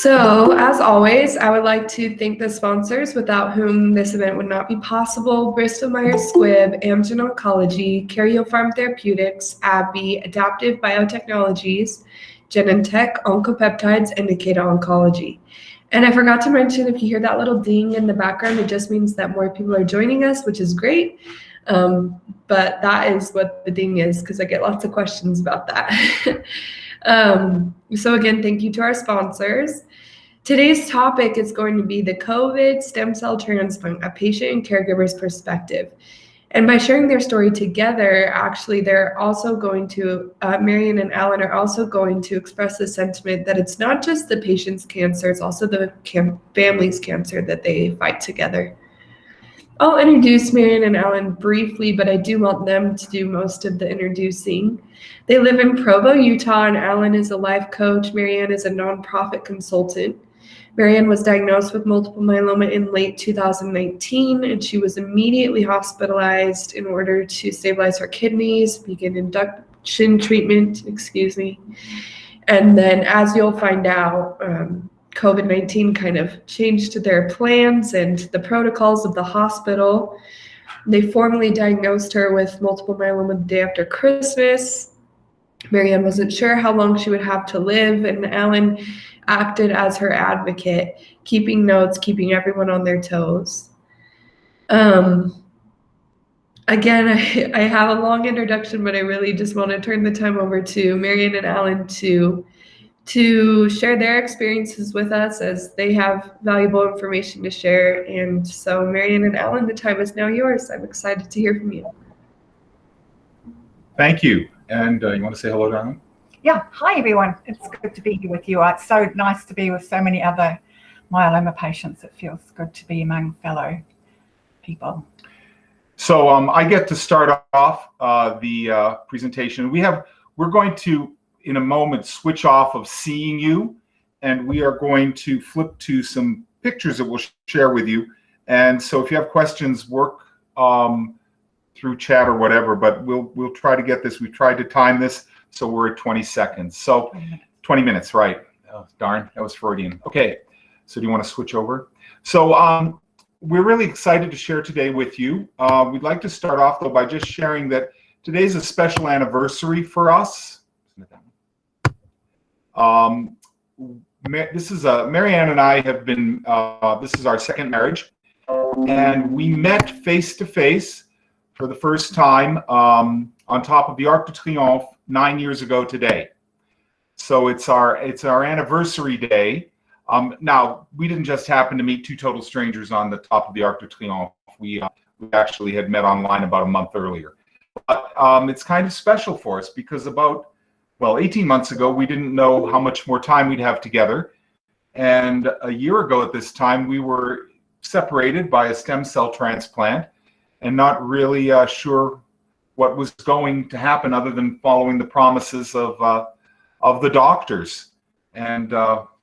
So, as always, I would like to thank the sponsors without whom this event would not be possible: Bristol Myers Squibb, Amgen Oncology, Karyopharm Therapeutics, AbbVie, Adaptive Biotechnologies, Genentech, Oncopeptides, and Takeda Oncology. And I forgot to mention, if you hear that little ding in the background, it just means that more people are joining us, which is great. But that is what the ding is, because I get lots of questions about that. So again, thank you to our sponsors. Today's topic is going to be the COVID stem cell transplant, a patient and caregiver's perspective. And by sharing their story together, actually, they're also going to, Marian and Alan are also going to express the sentiment that it's not just the patient's cancer, it's also the family's cancer that they fight together. I'll introduce Marian and Alan briefly, but I do want them to do most of the introducing. They live in Provo, Utah, and Alan is a life coach. Marianne is a nonprofit consultant. Marianne was diagnosed with multiple myeloma in late 2019, and she was immediately hospitalized in order to stabilize her kidneys, begin induction treatment, And then, as you'll find out, COVID-19 kind of changed their plans and the protocols of the hospital. They formally diagnosed her with multiple myeloma the day after Christmas. Marianne wasn't sure how long she would have to live, and Alan acted as her advocate, keeping notes, keeping everyone on their toes. Again, I have a long introduction, but I really just want to turn the time over to Marianne and Alan to share their experiences with us, as they have valuable information to share. And so, Marianne and Alan, the time is now yours. I'm excited to hear from you. Thank you. And you want to say hello, Alan? Yeah. Hi, everyone. It's good to be here with you. It's so nice to be with so many other myeloma patients. It feels good to be among fellow people. So I get to start off the presentation. We're going to, in a moment, switch off of seeing you, and we are going to flip to some pictures that we'll share with you. And so if you have questions, work through chat or whatever, but we'll try to get this. We've tried to time this, so we're at 20 seconds. So 20 minutes, right? Oh, darn, that was Freudian. Okay, so do you want to switch over? So we're really excited to share today with you. We'd like to start off, though, by just sharing that today's a special anniversary for us. This is Marianne and I have been, this is our second marriage, and we met face to face for the first time on top of the Arc de Triomphe 9 years ago today. So it's our anniversary day. Now, we didn't just happen to meet two total strangers on the top of the Arc de Triomphe. We actually had met online about a month earlier. But it's kind of special for us because about 18 months ago, we didn't know how much more time we'd have together. And a year ago at this time, we were separated by a stem cell transplant and not really sure what was going to happen other than following the promises of the doctors and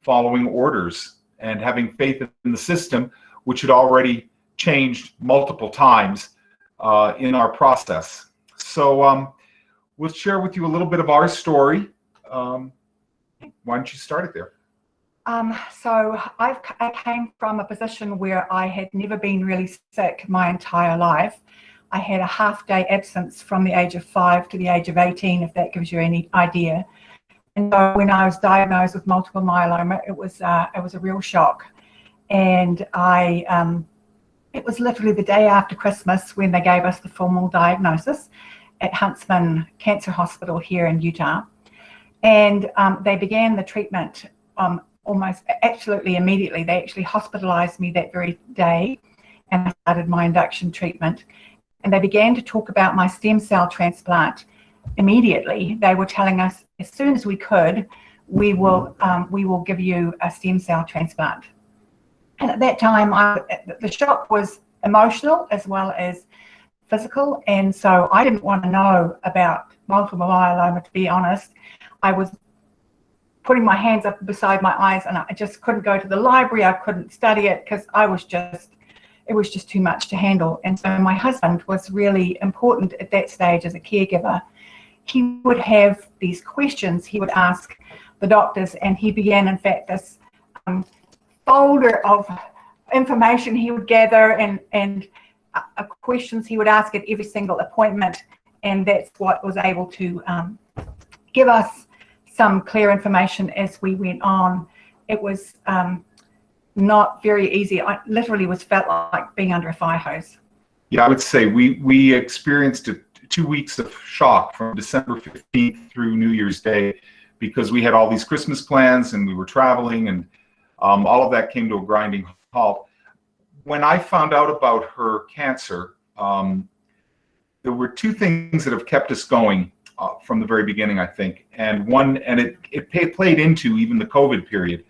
following orders and having faith in the system, which had already changed multiple times in our process. So we'll share with you a little bit of our story. Why don't you start it there? So I came from a position where I had never been really sick my entire life. I had a half-day absence from the age of 5 to the age of 18, if that gives you any idea. And so when I was diagnosed with multiple myeloma, it was a real shock. And it was literally the day after Christmas when they gave us the formal diagnosis at Huntsman Cancer Hospital here in Utah. And they began the treatment almost absolutely immediately. They actually hospitalized me that very day, and I started my induction treatment. And they began to talk about my stem cell transplant immediately. They were telling us, as soon as we could, we will give you a stem cell transplant. And at that time, the shock was emotional as well as physical, and so I didn't want to know about multiple myeloma, to be honest. I was putting my hands up beside my eyes, and I just couldn't go to the library. I couldn't study it because it was just too much to handle. And so my husband was really important at that stage as a caregiver. He would have these questions he would ask the doctors, and he began, in fact, this folder of information he would gather and questions he would ask at every single appointment, and that's what was able to give us some clear information as we went on. It was not very easy. I literally felt like being under a fire hose. Yeah, I would say we experienced 2 weeks of shock from December 15th through New Year's Day, because we had all these Christmas plans and we were traveling, and all of that came to a grinding halt. When I found out about her cancer, there were two things that have kept us going from the very beginning, I think. And it played into even the COVID period,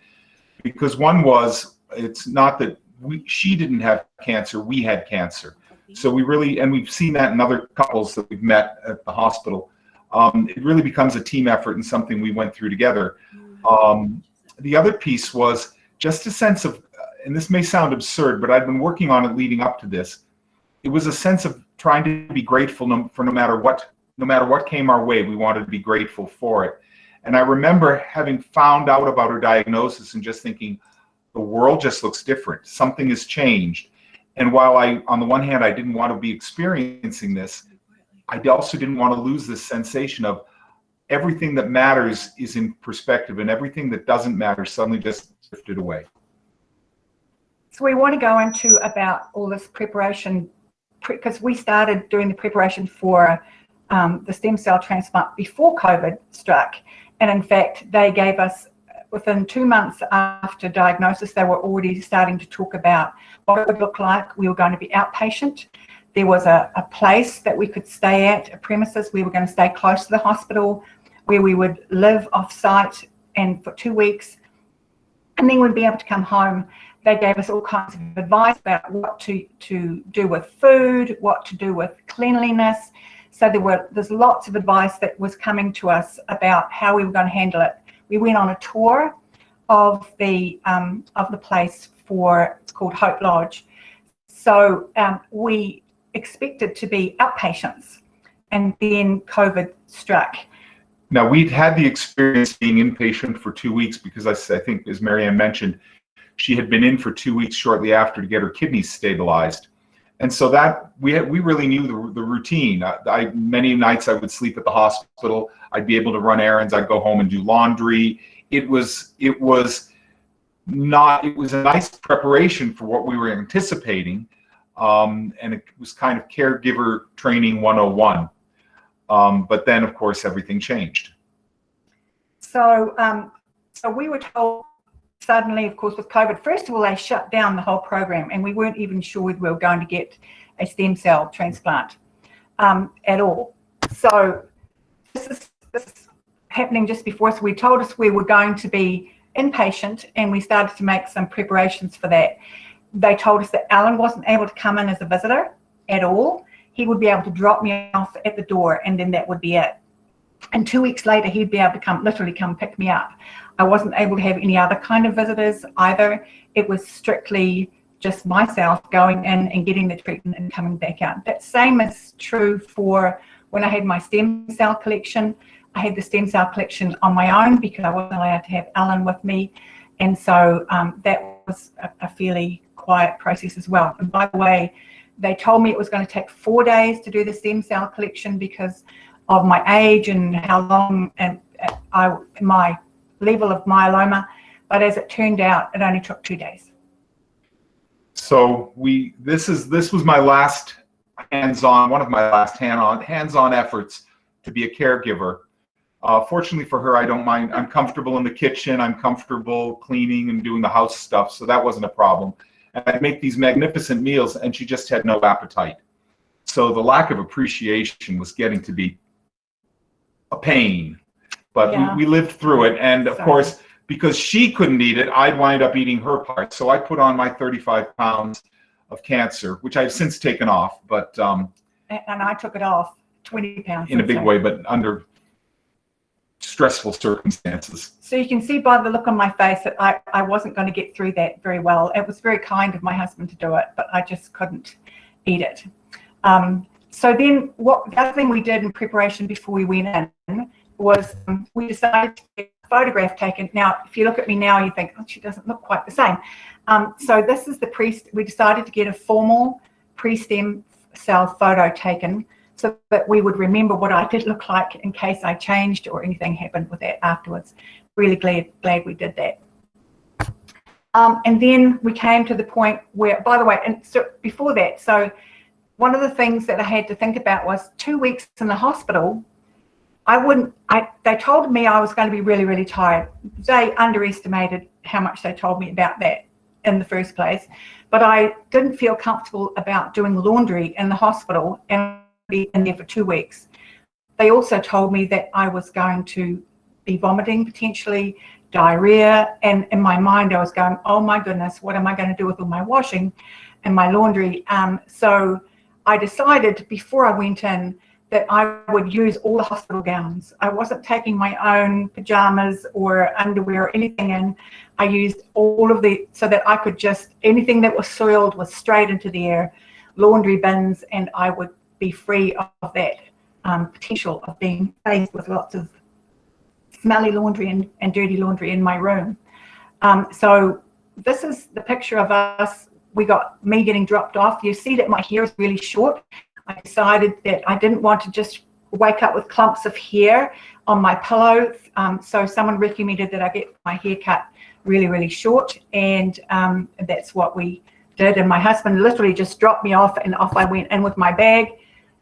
because one was, it's not that she didn't have cancer, we had cancer. So we've seen that in other couples that we've met at the hospital. It really becomes a team effort and something we went through together. The other piece was just a sense of, and this may sound absurd, but I'd been working on it leading up to this. It was a sense of trying to be grateful for no matter what came our way, we wanted to be grateful for it. And I remember having found out about her diagnosis and just thinking, the world just looks different. Something has changed. And while on the one hand, I didn't want to be experiencing this, I also didn't want to lose this sensation of everything that matters is in perspective, and everything that doesn't matter suddenly just drifted away. So we want to go into about all this preparation, because we started doing the preparation for the stem cell transplant before COVID struck. And in fact, they gave us, within 2 months after diagnosis, they were already starting to talk about what it would look like. We were going to be outpatient. There was a place that we could stay at, a premises. We were going to stay close to the hospital, where we would live off-site and for 2 weeks, and then we'd be able to come home. They gave us all kinds of advice about what to do with food, what to do with cleanliness. So there's lots of advice that was coming to us about how we were going to handle it. We went on a tour of the place it's called Hope Lodge. So we expected to be outpatients, and then COVID struck. Now, we'd had the experience being inpatient for 2 weeks, because I think, as Marianne mentioned, she had been in for 2 weeks shortly after to get her kidneys stabilized. And so that we really knew the routine. Many nights I would sleep at the hospital. I'd be able to run errands. I'd go home and do laundry. It was a nice preparation for what we were anticipating. And it was kind of caregiver training 101. But then, of course, everything changed. So we were told suddenly, of course, with COVID, first of all, they shut down the whole program, and we weren't even sure we were going to get a stem cell transplant at all. So this is happening just before us. We told us we were going to be inpatient, and we started to make some preparations for that. They told us that Alan wasn't able to come in as a visitor at all. He would be able to drop me off at the door, and then that would be it. And 2 weeks later, he'd be able to literally come pick me up. I wasn't able to have any other kind of visitors either. It was strictly just myself going in and getting the treatment and coming back out. That same is true for when I had my stem cell collection. I had the stem cell collection on my own because I wasn't allowed to have Alan with me. And so that was a fairly quiet process as well. And by the way, they told me it was going to take 4 days to do the stem cell collection because of my age and how long and my level of myeloma. But as it turned out, it only took 2 days. So this was my last one of my last hands-on efforts to be a caregiver. Fortunately for her, I don't mind. I'm comfortable in the kitchen. I'm comfortable cleaning and doing the house stuff, so that wasn't a problem. And I'd make these magnificent meals, and she just had no appetite. So the lack of appreciation was getting to be a pain. But yeah, we lived through it, and of course, because she couldn't eat it, I'd wind up eating her part. So I put on my 35 pounds of cancer, which I've since taken off. But and I took it off 20 pounds in a big way, but under stressful circumstances. So you can see by the look on my face that I wasn't going to get through that very well. It was very kind of my husband to do it, but I just couldn't eat it. So then the other thing we did in preparation before we went in was we decided to get photograph taken. Now, if you look at me now, you think, oh, she doesn't look quite the same. So this is we decided to get a formal pre-stem cell photo taken so that we would remember what I did look like in case I changed or anything happened with that afterwards. Really glad we did that. And then we came to the point where, by the way, and so before that, so one of the things that I had to think about was 2 weeks in the hospital. They told me I was going to be really, really tired. They underestimated how much they told me about that in the first place. But I didn't feel comfortable about doing laundry in the hospital and be in there for 2 weeks. They also told me that I was going to be vomiting potentially, diarrhea, and in my mind I was going, oh my goodness, what am I going to do with all my washing and my laundry? So I decided before I went in that I would use all the hospital gowns. I wasn't taking my own pajamas or underwear or anything in. I used all of so that I could just, anything that was soiled was straight into the air, laundry bins, and I would be free of that potential of being faced with lots of smelly laundry and dirty laundry in my room. So this is the picture of us. We got me getting dropped off. You see that my hair is really short. I decided that I didn't want to just wake up with clumps of hair on my pillow. So someone recommended that I get my hair cut really, really short. And that's what we did. And my husband literally just dropped me off and off I went in with my bag.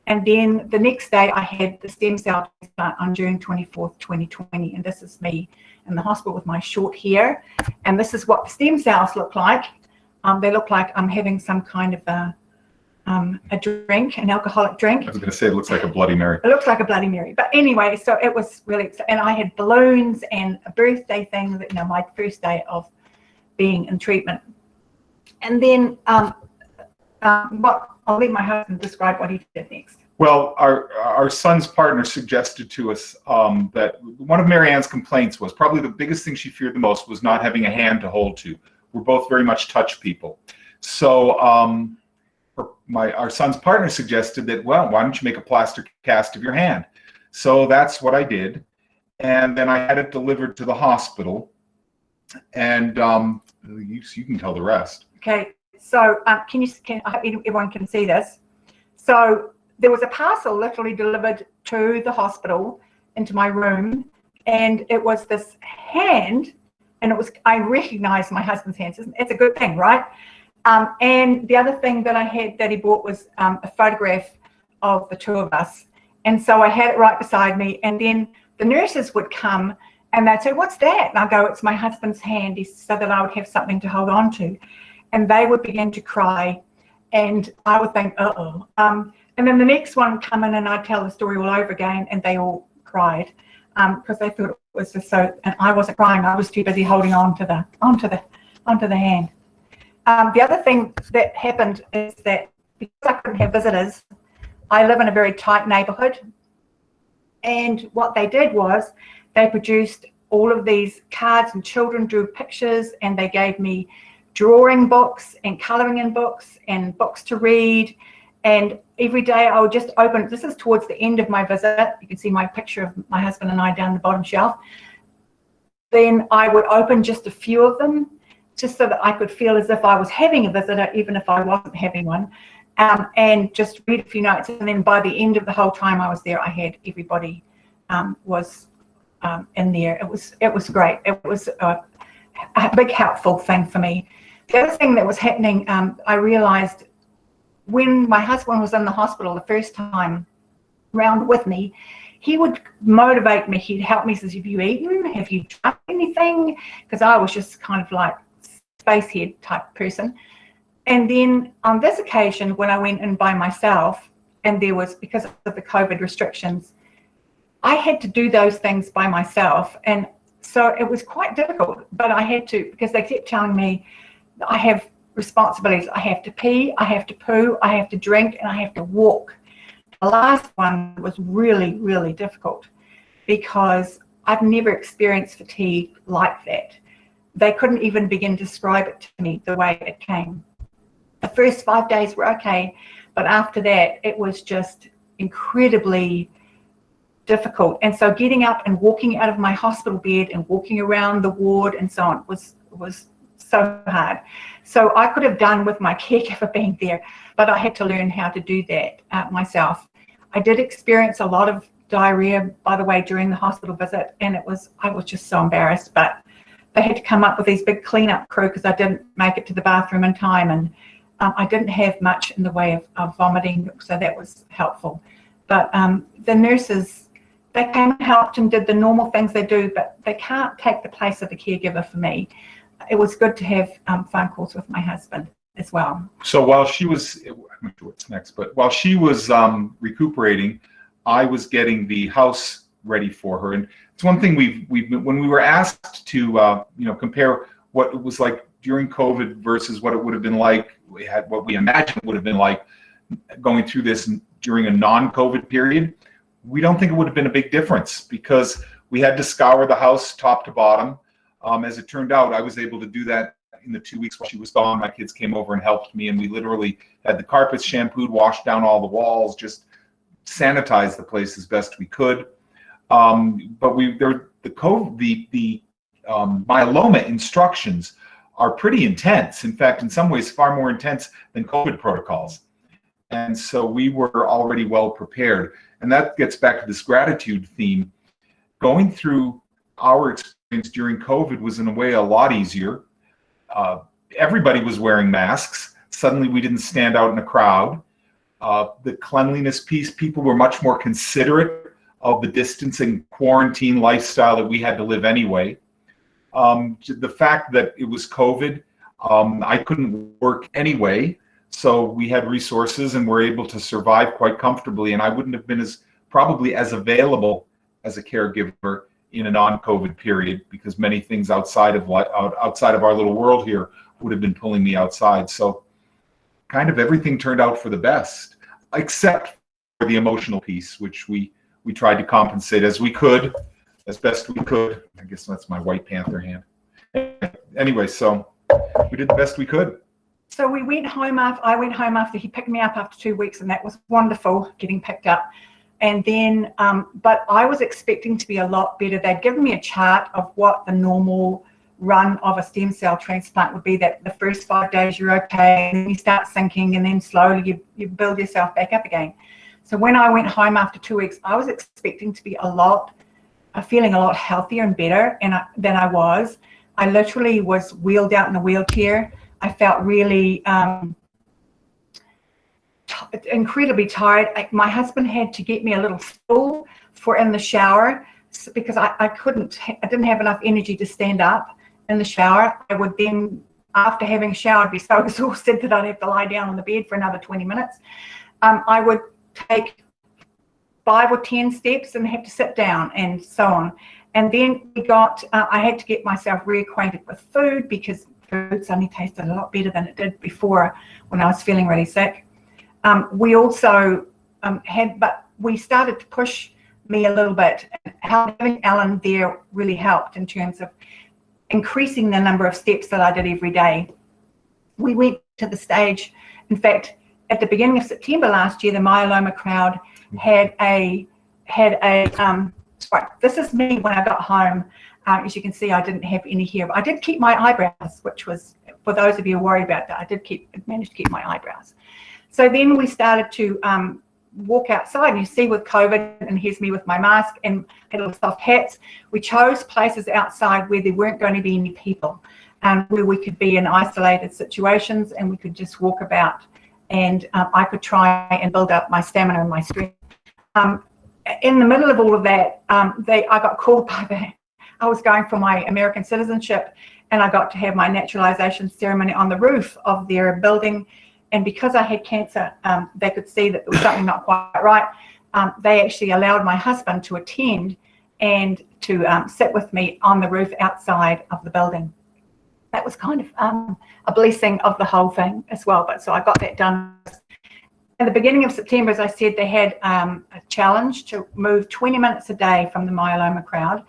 And then the next day I had the stem cell transplant on June 24th, 2020. And this is me in the hospital with my short hair. And this is what the stem cells look like. They look like I'm having some kind of a drink, an alcoholic drink. I was going to say it looks like a Bloody Mary. It looks like a Bloody Mary. But anyway, so it was really exciting. And I had balloons and a birthday thing, that, my first day of being in treatment. And then I'll let my husband describe what he did next. Well, our son's partner suggested to us that one of Marianne's complaints was probably the biggest thing she feared the most was not having a hand to hold to. We're both very much touch people. So our son's partner suggested that, well, why don't you make a plaster cast of your hand? So that's what I did. And then I had it delivered to the hospital. And you can tell the rest. Okay. So I hope everyone can see this. So there was a parcel literally delivered to the hospital into my room, and it was this hand, and I recognized my husband's hands. It's a good thing, right? And the other thing that I had that he bought was a photograph of the two of us. And so I had it right beside me, and then the nurses would come and they'd say, what's that? And I'd go, it's my husband's hand, so that I would have something to hold on to. And they would begin to cry, and I would think, uh-oh. And then the next one would come in, and I'd tell the story all over again, and they all cried because they thought it was just so. And I wasn't crying; I was too busy holding on to the hand. The other thing that happened is that because I couldn't have visitors, I live in a very tight neighbourhood, and what they did was they produced all of these cards, and children drew pictures, and they gave me drawing books and colouring in books and books to read. And every day I would just open, this is towards the end of my visit, you can see my picture of my husband and I down the bottom shelf. Then I would open just a few of them, just so that I could feel as if I was having a visitor, even if I wasn't having one, and just read a few notes. And then by the end of the whole time I was there, I had everybody was in there. It was great. It was a big helpful thing for me. The other thing that was happening, I realized when my husband was in the hospital the first time round with me, he would motivate me. He'd help me. He says, have you eaten? Have you tried anything? Because I was just kind of like spacehead type person. And then on this occasion, when I went in by myself, and there was, because of the COVID restrictions, I had to do those things by myself. And so it was quite difficult, but I had to, because they kept telling me, I have responsibilities. I have to pee, I have to poo, I have to drink, and I have to walk. The last one was really, really difficult because I've never experienced fatigue like that. They couldn't even begin to describe it to me the way it came. The first 5 days were okay, but after that, it was just incredibly difficult. And so getting up and walking out of my hospital bed and walking around the ward and so on was so hard. So I could have done with my caregiver being there, but I had to learn how to do that myself. I did experience a lot of diarrhea, by the way, during the hospital visit, and I was just so embarrassed, but they had to come up with these big cleanup crew because I didn't make it to the bathroom in time, and I didn't have much in the way of vomiting, so that was helpful. But the nurses, they came and helped and did the normal things they do, but they can't take the place of the caregiver for me. It was good to have phone calls with my husband as well. So while she was, I'm not sure what's next, but while she was recuperating, I was getting the house ready for her. And it's one thing when we were asked to compare what it was like during COVID versus what it would have been like, what we imagined it would have been like going through this during a non-COVID period. We don't think it would have been a big difference because we had to scour the house top to bottom. As it turned out, I was able to do that in the 2 weeks while she was gone. My kids came over and helped me, and we literally had the carpets shampooed, washed down all the walls, just sanitized the place as best we could. But the myeloma instructions are pretty intense. In fact, in some ways, far more intense than COVID protocols. And so we were already well prepared. And that gets back to this gratitude theme. Going through our experience during COVID was in a way a lot easier. Everybody was wearing masks. Suddenly we didn't stand out in a crowd. The cleanliness piece, people were much more considerate of the distancing quarantine lifestyle that we had to live anyway. The fact that it was COVID, I couldn't work anyway, so we had resources and were able to survive quite comfortably, and I wouldn't have been probably as available as a caregiver in a non-COVID period because many things outside of our little world here would have been pulling me outside. So kind of everything turned out for the best, except for the emotional piece, which we tried to compensate as best we could. I guess that's my White Panther hand. Anyway, so we did the best we could. So I went home after he picked me up after 2 weeks, and that was wonderful, getting picked up. And then, but I was expecting to be a lot better. They'd given me a chart of what the normal run of a stem cell transplant would be, that the first 5 days you're okay, and then you start sinking, and then slowly you build yourself back up again. So when I went home after 2 weeks, I was expecting to be feeling a lot healthier and better than I was. I literally was wheeled out in a wheelchair. I felt really incredibly tired. My husband had to get me a little stool for in the shower because I didn't have enough energy to stand up in the shower. I would then, after having showered, be so exhausted that I'd have to lie down on the bed for another 20 minutes. I would take 5 or 10 steps and have to sit down and so on. And then I had to get myself reacquainted with food because food suddenly tasted a lot better than it did before when I was feeling really sick. We also we started to push me a little bit. Having Alan there really helped in terms of increasing the number of steps that I did every day. We went to the stage, in fact, at the beginning of September last year, the myeloma crowd had a this is me when I got home. As you can see, I didn't have any hair, but I did keep my eyebrows, which was, for those of you worried about that, I managed to keep my eyebrows. So then we started to walk outside, and you see with COVID, and here's me with my mask and little soft hats. We chose places outside where there weren't going to be any people, where we could be in isolated situations and we could just walk about, and I could try and build up my stamina and my strength. In the middle of all of that, I got called I was going for my American citizenship, and I got to have my naturalization ceremony on the roof of their building. And because I had cancer, they could see that there was something not quite right. They actually allowed my husband to attend and to sit with me on the roof outside of the building. That was kind of a blessing of the whole thing as well. But so I got that done. At the beginning of September, as I said, they had a challenge to move 20 minutes a day from the myeloma crowd.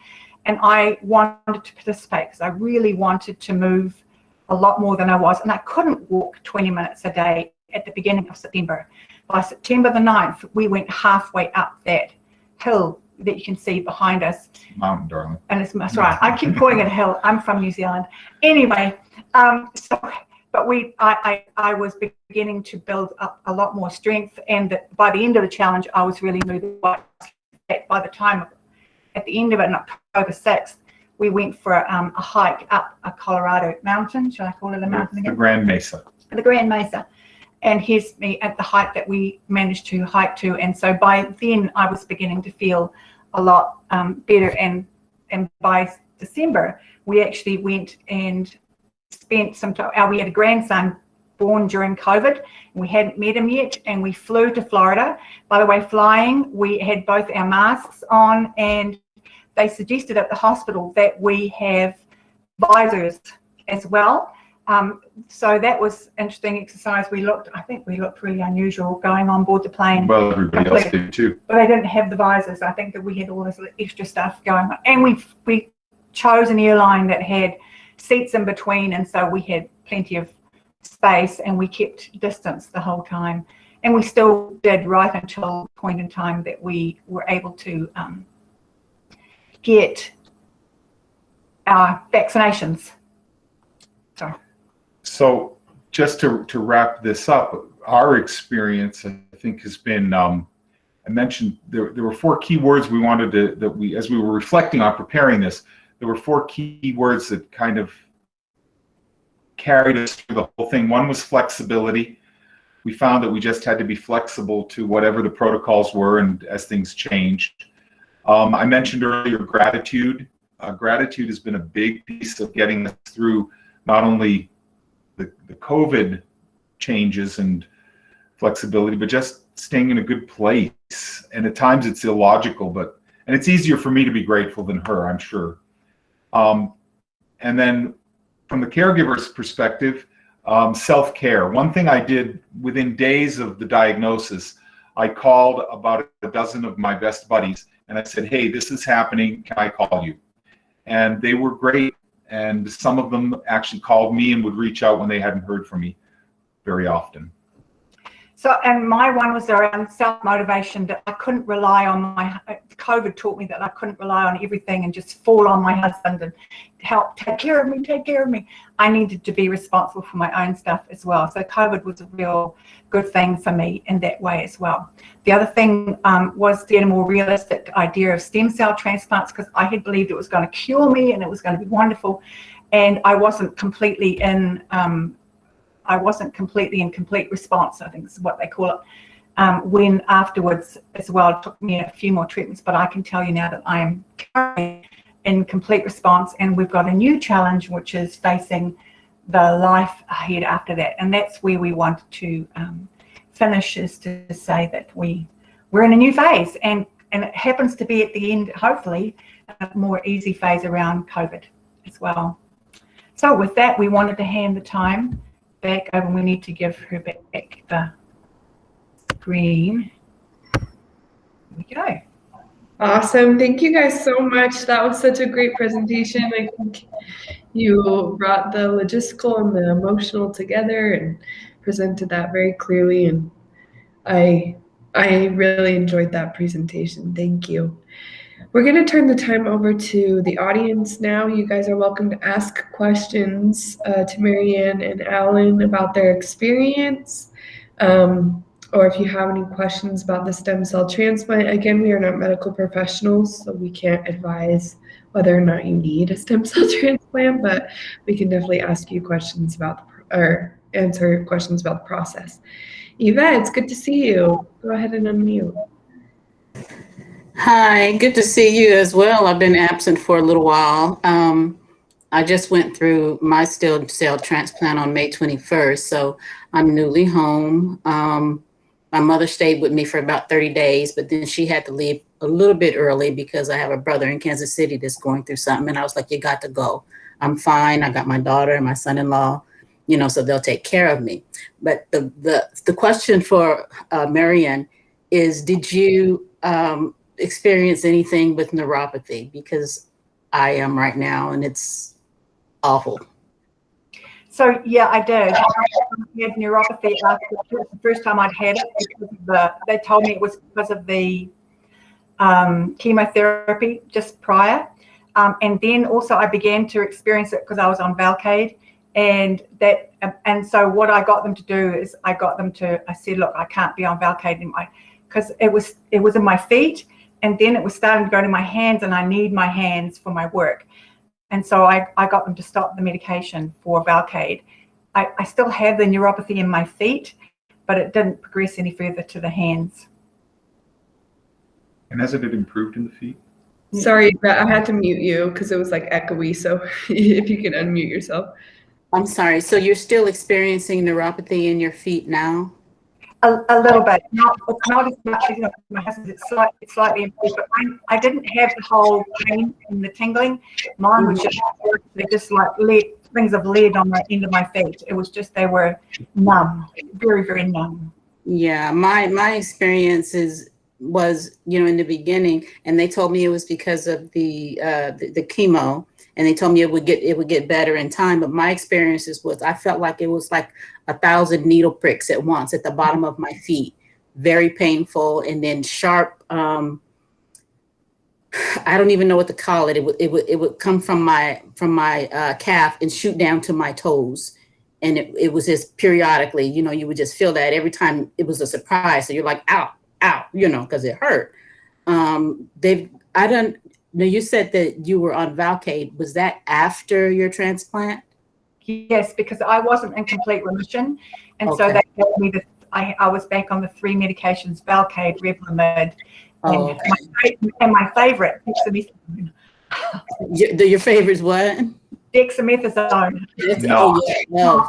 And I wanted to participate because I really wanted to move a lot more than I was. And I couldn't walk 20 minutes a day at the beginning of September. By September the 9th, we went halfway up that hill that you can see behind us. Mountain, darling. And that's right. I keep calling it a hill. I'm from New Zealand. Anyway, but I was beginning to build up a lot more strength, and by the end of the challenge, I was really moving. By the time, at the end of it, on October 6th, we went for a hike up a Colorado mountain. Should I call it a mountain again? The Grand Mesa. The Grand Mesa. And here's me at the height that we managed to hike to. And so by then, I was beginning to feel a lot better. And by December, we actually went and spent some time. We had a grandson born during COVID, and we hadn't met him yet, and we flew to Florida. By the way, flying, we had both our masks on, and they suggested at the hospital that we have visors as well. So that was interesting exercise. I think we looked really unusual going on board the plane. Well, everybody else did too. But they didn't have the visors. I think that we had all this extra stuff going on. And we chose an airline that had seats in between, and so we had plenty of space, and we kept distance the whole time. And we still did right until the point in time that we were able to get our vaccinations. Sorry. So just to wrap this up, our experience, I think, has been, I mentioned there were 4 key words we wanted to, as we were reflecting on preparing this, there were 4 key words that kind of carried us through the whole thing. One was flexibility. We found that we just had to be flexible to whatever the protocols were and as things changed. I mentioned earlier gratitude. Gratitude has been a big piece of getting us through not only the COVID changes and flexibility, but just staying in a good place. And at times it's illogical, and it's easier for me to be grateful than her, I'm sure. And then from the caregiver's perspective, self-care. One thing I did within days of the diagnosis, I called about a dozen of my best buddies and I said, hey, this is happening, can I call you? And they were great. And some of them actually called me and would reach out when they hadn't heard from me very often. So, and my one was around self-motivation, that I couldn't rely on COVID taught me that I couldn't rely on everything and just fall on my husband and help take care of me. I needed to be responsible for my own stuff as well. So COVID was a real good thing for me in that way as well. The other thing was to get a more realistic idea of stem cell transplants, because I had believed it was going to cure me and it was going to be wonderful. And I wasn't completely in complete response, I think is what they call it, when afterwards as well. It took me a few more treatments, but I can tell you now that I am currently in complete response, and we've got a new challenge, which is facing the life ahead after that. And that's where we want to finish, is to say that we're in a new phase, and it happens to be at the end, hopefully, a more easy phase around COVID as well. So with that, we wanted to hand the time back over. We need to give her back the screen. Here we go. Awesome. Thank you guys so much. That was such a great presentation. I think you brought the logistical and the emotional together and presented that very clearly. And I really enjoyed that presentation. Thank you. We're going to turn the time over to the audience now. You guys are welcome to ask questions to Marianne and Alan about their experience, or if you have any questions about the stem cell transplant. Again, we are not medical professionals, so we can't advise whether or not you need a stem cell transplant, but we can definitely ask you questions about or answer questions about the process. Yvette, it's good to see you. Go ahead and unmute. Hi, good to see you as well. I've been absent for a little while. I just went through my stem cell transplant on May 21st, so I'm newly home. My mother stayed with me for about 30 days, but then she had to leave a little bit early because I have a brother in Kansas City that's going through something, and I was like, you got to go. I'm fine. I got my daughter and my son-in-law, so they'll take care of me. But the question for Marianne is, did you experience anything with neuropathy? Because I am right now, and it's awful. So yeah, I did. I had neuropathy after the first time I'd had it, because they told me it was because of the chemotherapy just prior. And then also I began to experience it because I was on Velcade. And so what I got them to do is I said, look, I can't be on Velcade because it was in my feet, and then it was starting to go to my hands, and I need my hands for my work. And so I got them to stop the medication for Velcade. I still have the neuropathy in my feet, but it didn't progress any further to the hands. And hasn't it improved in the feet? Sorry, but I had to mute you because it was like echoey. So if you could unmute yourself. I'm sorry. So you're still experiencing neuropathy in your feet now? A little bit. It's not as much as my husband's. It's slightly improved, but I didn't have the whole pain and the tingling. Mine was just like things of lead on the end of my feet. It was just, they were numb, very, very numb. Yeah, my experiences was, in the beginning, and they told me it was because of the chemo, and they told me it would get better in time. But my experiences was, I felt like it was like 1,000 needle pricks at once at the bottom of my feet, very painful, and then sharp. I don't even know what to call it. It would come from my calf and shoot down to my toes. And it was just periodically, you would just feel that every time. It was a surprise. So you're like, ow, ow, because it hurt. You said that you were on Velcade. Was that after your transplant? Yes, because I wasn't in complete remission. And so they told me that I was back on the 3 medications, Velcade, Revlimid, and my favorite, dexamethasone. Your favorite's what? Dexamethasone.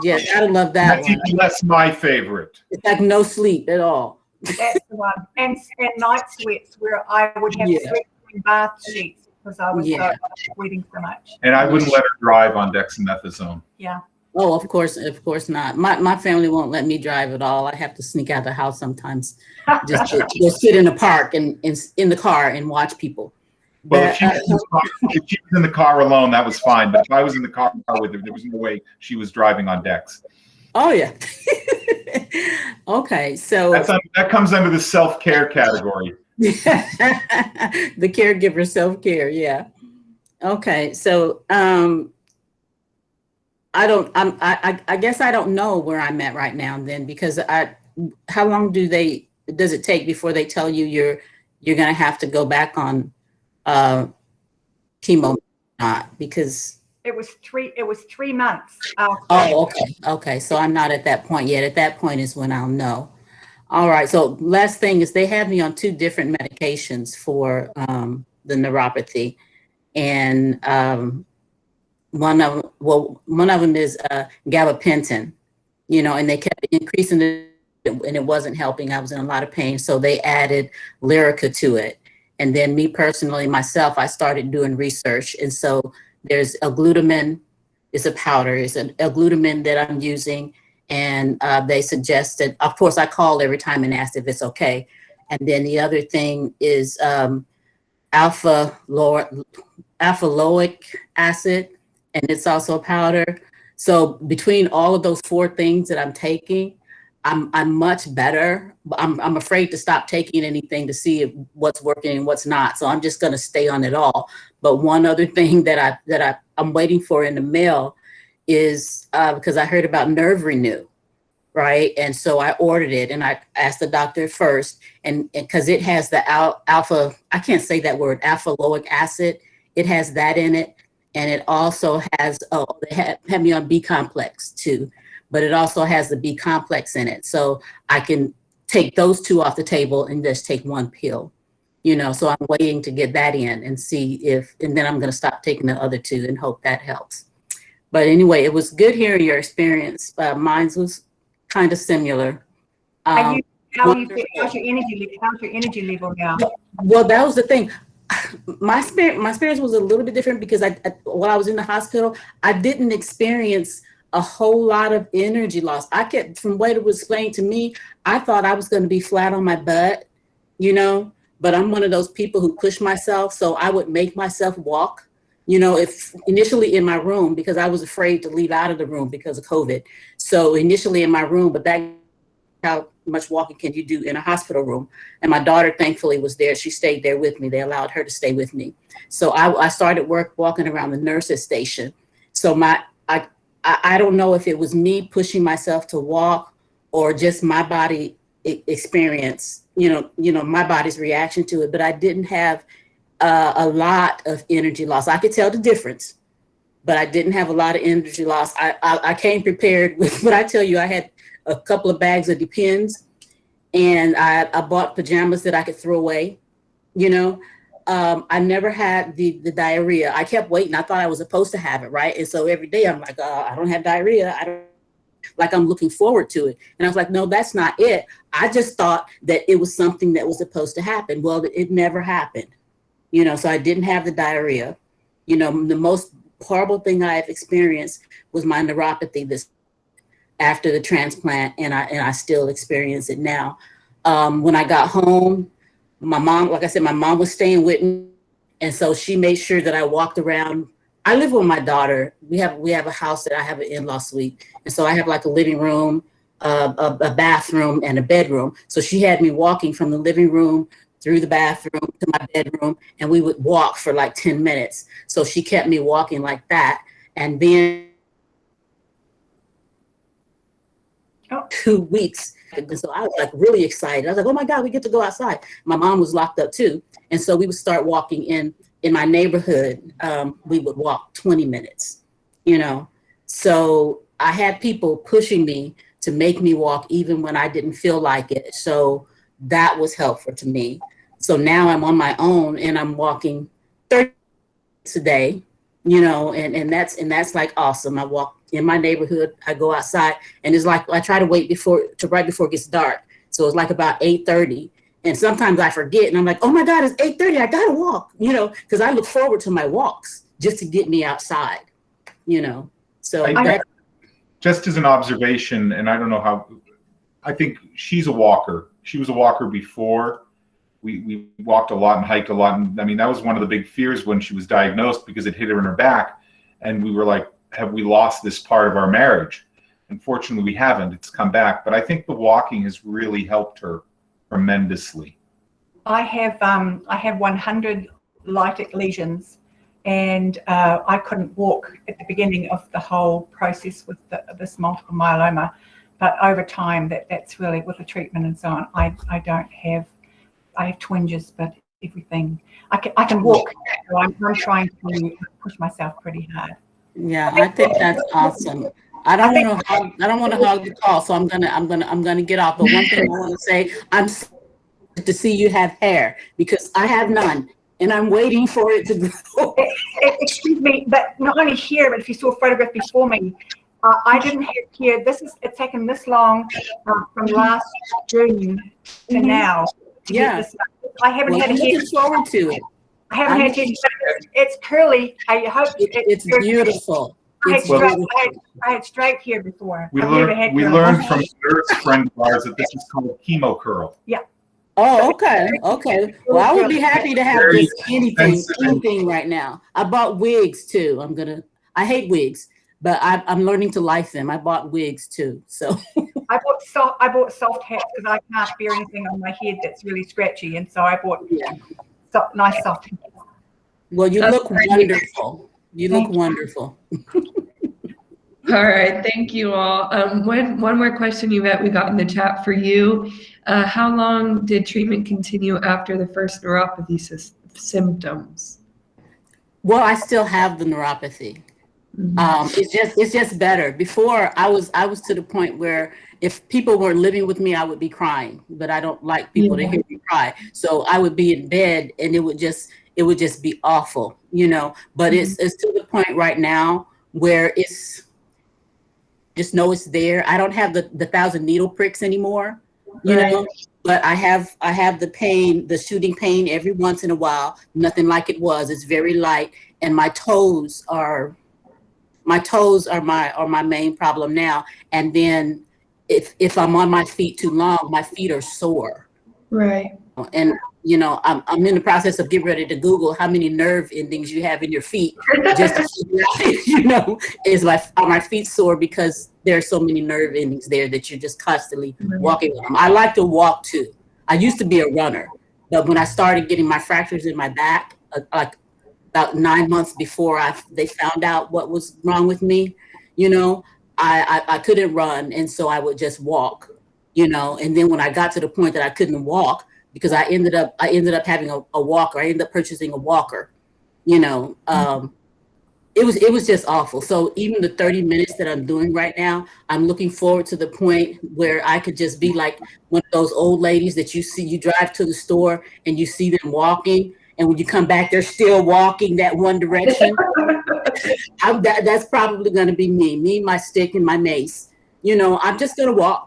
Yes, I love that That's one. even less my favorite. It's like no sleep at all. That's the one. And night sweats, where I would have sweat in bath sheets because I was sweating so much. And I wouldn't let her drive on dexamethasone. Yeah. Oh, of course not. My family won't let me drive at all. I have to sneak out the house sometimes, just to sit in the park and in the car and watch people. Well, if she was in the car alone, that was fine. But if I was in the car with her, there was no way she was driving on Dex. Oh yeah. Okay, so that comes under the self-care category. The caregiver self-care, yeah. Okay, so I guess I don't know where I'm at right now then, because how long does it take before they tell you you're gonna have to go back on chemo? Not because it was 3 months. Oh, okay. So I'm not at that point yet. At that point is when I'll know. All right. So last thing is, they have me on 2 different medications for the neuropathy, and one of them is gabapentin, and they kept increasing it, and it wasn't helping. I was in a lot of pain, so they added Lyrica to it. And then me personally, myself, I started doing research, and so there's a glutamine. It's a powder. It's a glutamine that I'm using, and they suggested. Of course, I called every time and asked if it's okay. And then the other thing is alpha linoleic acid, and it's also a powder. So between all of those 4 things that I'm taking, I'm much better. I'm afraid to stop taking anything to see what's working and what's not. So I'm just going to stay on it all. But one other thing that I'm waiting for in the mail is because I heard about Nerve Renew, right? And so I ordered it, and I asked the doctor first, and because it has the alpha, I can't say that word, alpha linoleic acid. It has that in it, and it also has they had me on B complex too. But it also has the B complex in it. So I can take those 2 off the table and just take 1 pill, so I'm waiting to get that in and see and then I'm going to stop taking the other 2 and hope that helps. But anyway, it was good hearing your experience. Mine was kind of similar. How's your energy level now? Well, that was the thing. My experience was a little bit different because while I was in the hospital, I didn't experience a whole lot of energy loss. From what it was explained to me, I thought I was going to be flat on my butt, but I'm one of those people who push myself. So I would make myself walk, if initially in my room, because I was afraid to leave out of the room because of COVID. So initially in my room, but that how much walking can you do in a hospital room? And my daughter thankfully was there. She stayed there with me. They allowed her to stay with me. So I started walking around the nurses station. So I don't know if it was me pushing myself to walk or just my body experience, my body's reaction to it, but I didn't have a lot of energy loss. I could tell the difference, but I didn't have a lot of energy loss. I came prepared with what I tell you. I had a couple of bags of Depends, and I bought pajamas that I could throw away. I never had the diarrhea. I kept waiting. I thought I was supposed to have it, right? And so every day I'm like, I don't have diarrhea. I'm looking forward to it. And I was like, no, that's not it. I just thought that it was something that was supposed to happen. Well, it never happened, so I didn't have the diarrhea. The most horrible thing I've experienced was my neuropathy after the transplant, and I still experience it now. When I got home, my mom, like I said, my mom was staying with me, and so she made sure that I walked around. I live with my daughter. We have a house that I have an in-law suite, and so I have like a living room, a bathroom, and a bedroom. So she had me walking from the living room through the bathroom to my bedroom, and we would walk for like 10 minutes. So she kept me walking like that, and then 2 weeks. And so I was like really excited. I was like, oh my God, we get to go outside. My mom was locked up too. And so we would start walking in my neighborhood. We would walk 20 minutes, So I had people pushing me to make me walk even when I didn't feel like it. So that was helpful to me. So now I'm on my own and I'm walking 30 minutes a day, and that's like awesome. I walk in my neighborhood, I go outside, and it's like I try to wait right before it gets dark. So it's like about 8:30, and sometimes I forget, and I'm like, oh my God, it's 8:30. I gotta walk, because I look forward to my walks just to get me outside, So just as an observation, and I don't know how, I think she's a walker. She was a walker before. We walked a lot and hiked a lot, and I mean that was one of the big fears when she was diagnosed because it hit her in her back, and we were like, have we lost this part of our marriage? Unfortunately, we haven't. It's come back. But I think the walking has really helped her tremendously. I have 100 lytic lesions, and I couldn't walk at the beginning of the whole process with this multiple myeloma. But over time, that's really with the treatment and so on. I have twinges, but everything. I can walk. So I'm trying to push myself pretty hard. Yeah, I think that's awesome. I don't want to hog the call, so I'm gonna get off. But one thing I want to say, I'm so glad to see you have hair because I have none, and I'm waiting for it to grow. Excuse me, but not only here, but if you saw a photograph before me, I didn't have hair. It's taken this long from last June to now. Yeah, I haven't had I'm hair. looking forward to it. I haven't had hair. It's curly. I hope it's beautiful. I had straight hair before. We learned from a nurse friend of ours that this is called chemo curl. Yeah. Oh, okay. Well, I would be happy to have just anything right now. I bought wigs too. I hate wigs, but I'm learning to like them. I bought wigs too. So I bought soft hats because I can't bear anything on my head that's really scratchy, and so I bought nice soft hats. Well, you look wonderful. You look wonderful. All right, thank you all. One more question, Yvette, we got in the chat for you. How long did treatment continue after the first neuropathy symptoms? Well, I still have the neuropathy. It's just better. Before I was to the point where if people were living with me, I would be crying, but I don't like people to hear me cry. So I would be in bed and it would just be awful, but it's to the point right now where it's just know it's there. I don't have the 1,000 needle pricks anymore, but I have the pain, the shooting pain every once in a while, nothing like it was. It's very light. And my toes are my main problem now. And then if I'm on my feet too long, my feet are sore. Right. And I'm in the process of getting ready to Google how many nerve endings you have in your feet, just to figure out, are my feet sore because there are so many nerve endings there that you're just constantly walking with them. I like to walk too. I used to be a runner, but when I started getting my fractures in my back, like about 9 months before they found out what was wrong with me, you know, I couldn't run, and so I would just walk, you know. And then when I got to the point that I couldn't walk, because I ended up having a walker. I ended up purchasing a walker, you know. It was just awful. So even the 30 minutes that I'm doing right now, I'm looking forward to the point where I could just be like one of those old ladies that you see, you drive to the store and you see them walking, and when you come back, they're still walking that one direction. That's probably going to be me, my stick and my mace. You know, I'm just going to walk.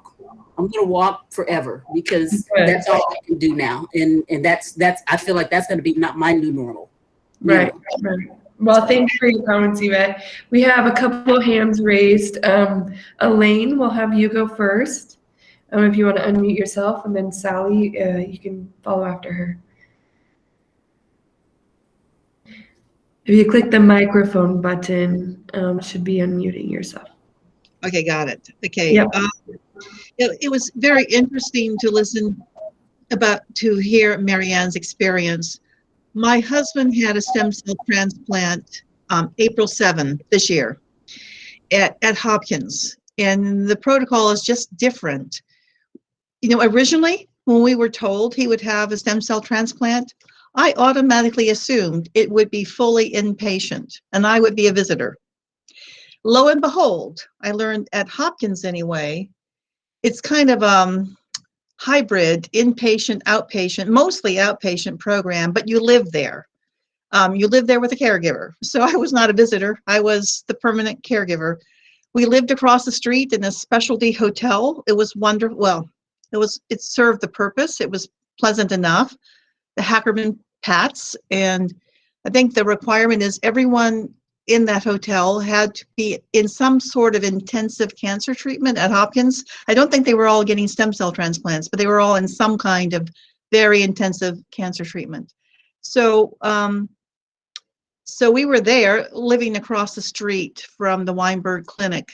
I'm going to walk forever because that's all I can do now. And that's, I feel like that's going to be not my new normal. Right. Well, thanks for your comments, Yvette. We have a couple of hands raised. Elaine, we'll have you go first. If you want to unmute yourself, and then Sally, you can follow after her. If you click the microphone button, should be unmuting yourself. Okay, got it. Okay. Yep. It was very interesting to to hear Marianne's experience. My husband had a stem cell transplant April 7th this year at Hopkins, and the protocol is just different. You know, originally when we were told he would have a stem cell transplant, I automatically assumed it would be fully inpatient and I would be a visitor. Lo and behold, I learned at Hopkins anyway, it's kind of hybrid inpatient, outpatient, mostly outpatient program, but you live there. You live there with a caregiver. So I was not a visitor. I was the permanent caregiver. We lived across the street in a specialty hotel. It was wonderful. Well, it served the purpose. It was pleasant enough. The Hackerman Pats, and I think the requirement is everyone in that hotel had to be in some sort of intensive cancer treatment at Hopkins. I don't think they were all getting stem cell transplants, but they were all in some kind of very intensive cancer treatment. So, so we were there living across the street from the Weinberg Clinic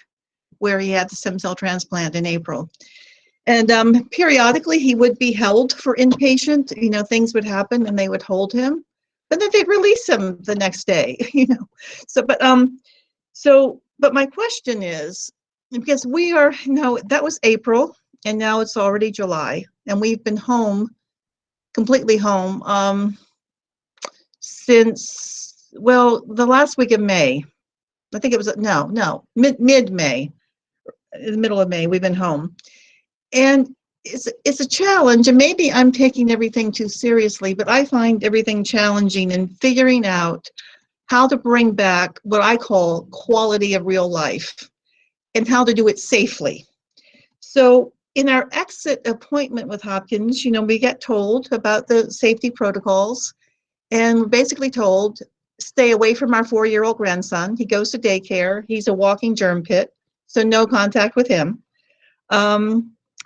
where he had the stem cell transplant in April. And periodically he would be held for inpatient, you know, things would happen and they would hold him, but then they'd release him the next day, you know. So, but my question is, because we are, you know, that was April and now it's already July and we've been home, completely home, since, well, the last week of May. I think it was, mid-May, in the middle of May, we've been home. And it's a challenge, and maybe I'm taking everything too seriously, but I find everything challenging in figuring out how to bring back what I call quality of real life and how to do it safely. So in our exit appointment with Hopkins, you know, we get told about the safety protocols, and we're basically told, stay away from our 4-year-old grandson. He goes to daycare. He's a walking germ pit, so no contact with him.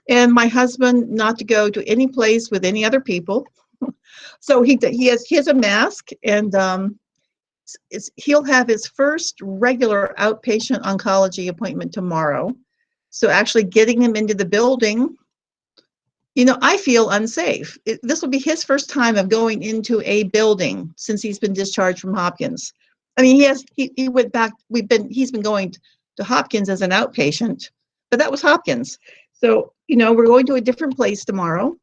And my husband not to go to any place with any other people. So he has a mask, and he'll have his first regular outpatient oncology appointment tomorrow. So actually getting him into the building, you know, I feel unsafe. This will be his first time of going into a building since he's been discharged from Hopkins. I mean, he went back, he's been going to Hopkins as an outpatient, but that was Hopkins. So, you know, we're going to a different place tomorrow.